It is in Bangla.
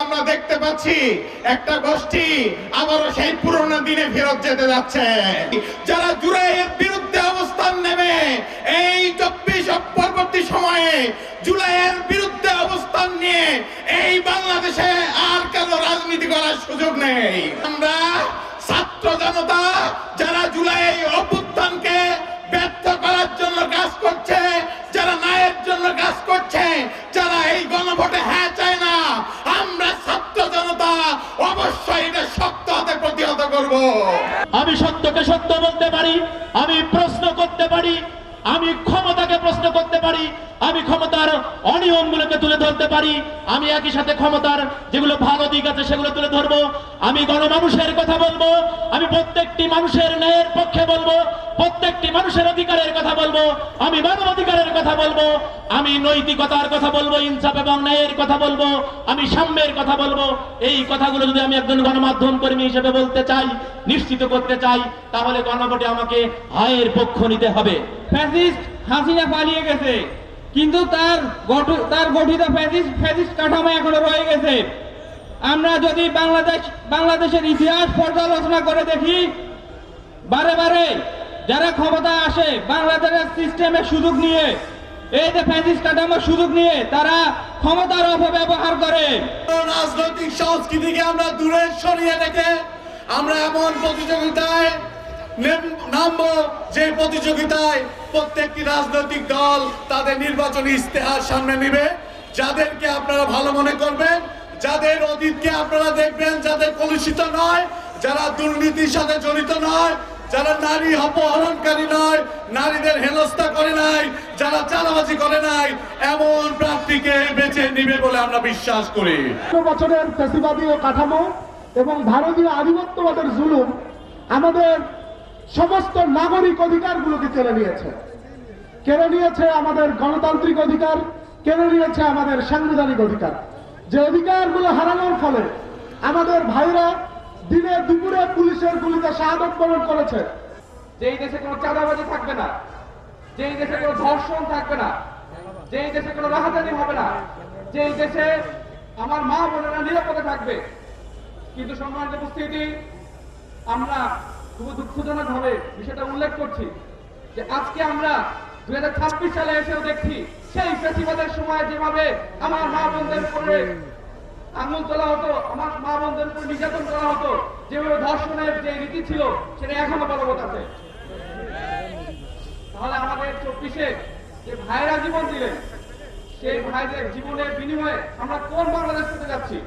আমরা দেখতে পাচ্ছি একটা গোষ্ঠী আবারও সেই পুরনো দিনে ফেরত যেতে যাচ্ছে। যারা জুলাইয়ের বিরুদ্ধে অবস্থান নেবে, এই 24 পরবর্তী সময়ে জুলাইয়ের বিরুদ্ধে অবস্থান নিয়ে এই বাংলাদেশে আর কারো রাজনীতি করার সুযোগ নেই। আমরা ছাত্র জনতা যারা জুলাই অভ্যুত্থানকে ব্যর্থ করার জন্য কাজ করছে, যারা ন্যায়ের জন্য কাজ করছে, যারা এই গণভোটে হ্যাঁ চায় না, আমরা ছাত্র জনতা অবশ্যই এটা শক্ত হাতে প্রতিহত করব। আমি সত্যকে সত্য বলতে পারি, আমি প্রশ্ন করতে পারি, আমি ক্ষমতাকে প্রশ্ন করতে পারি, আমি ক্ষমতার অনিয়মগুলোকে তুলে ধরতে পারি, আমি একই সাথে ক্ষমতার যেগুলো ভালো দিক আছে সেগুলো তুলে ধরবো। আমি গণমানুষের কথা বলবো, আমি প্রত্যেকটি মানুষের ন্যায়ের পক্ষে বলবো, প্রত্যেকটি মানুষের অধিকারের কথা বলবো, আমি মানবাধিকারের কথা বলবো, আমি নৈতিকতার কথা বলবো, ইনসাফ এবং ন্যায়ের কথা বলবো, আমি সাম্যের কথা বলবো। এই কথাগুলো যদি আমি একজন গণমাধ্যম কর্মী হিসেবে বলতে চাই, নিশ্চিত করতে চাই, তাহলে গণভোটে আমাকে হায়ের পক্ষ নিতে হবে। ফ্যাসিস্ট হাসিনা পালিয়ে গেছে, কিন্তু তার গঠিত ফ্যাসিস্ট কাঠামো এখনো রয়ে গেছে। আমরা যদি বাংলাদেশের ইতিহাস পর্যালোচনা করে দেখি, বারে বারে যারা ক্ষমতা আসে বাংলাদেশের সিস্টেমের সুযোগ নিয়ে, এই যে ফ্যাসিস্ট কাঠামোর সুযোগ নিয়ে তারা ক্ষমতার অপব্যবহার করে। রাজনৈতিক সংস্কৃতিকে আমরা দূরে সরিয়ে রেখে আমরা এমন প্রতিযোগিতায় নামবো যে প্রতিযোগিতায় প্রত্যেকটি রাজনৈতিক দল তাদের নির্বাচনী ইস্তেহার সামনে নিবে, যাদেরকে আপনারা ভালো মনে করবেন, যাদের অতীতকে আপনারা দেখবেন, যাদের কলুষিত নয়, যারা দুর্নীতির সাথে জড়িত নয়, যারা নারী অপহরণকারী নয়, নারীদের হেনস্থা করে নাই, যারা চাঁদাবাজি করে নাই, এমন প্রার্থীকে বেছে নিবে বলে আমরা বিশ্বাস করি। বছরের ফ্যাসিবাদী কাঠামো এবং ভারতীয় আধিপত্যবাদের জুলুম আমাদের সমস্ত নাগরিক অধিকারগুলোকে কেড়ে নিয়েছে আমাদের গণতান্ত্রিক অধিকার, কেড়ে নিয়েছে আমাদের সাংবিধানিক অধিকার। যে অধিকারগুলো হারানোর ফলে আমাদের ভাইরা দিনে দুপুরে পুলিশের গুলিতে শাহাদত বরণ করেছে। যেই দেশে কোনো চাঁদাবাজি থাকবে না, যেই দেশে কোনো ধর্ষণ থাকবে না, যেই দেশে কোনো রাহাজানি হবে না, যেই দেশে আমার মা বোনেরা নিরাপদে থাকবে। কিন্তু সম্মানিত উপস্থিতি, আমরা খুব দুঃখজনক ভাবে বিষয়টা উল্লেখ করছি যে আজকে আমরা 2026 সালে এসেও দেখছি সেই ফ্যাসিবাদের সময় যেভাবে আমার মা বোনদের উপরে আঙুল তোলা হতো, আমার মা বোনদের উপর নির্যাতন করা হতো, যেভাবে ধর্ষণের যে রীতি ছিল সেটা এখনো বলবৎ আছে। তাহলে আমাদের 24-এ যে ভাইরা জীবন দিলেন, সেই ভাইদের জীবনের বিনিময়ে আমরা কোন বাংলাদেশ পেতে যাচ্ছি?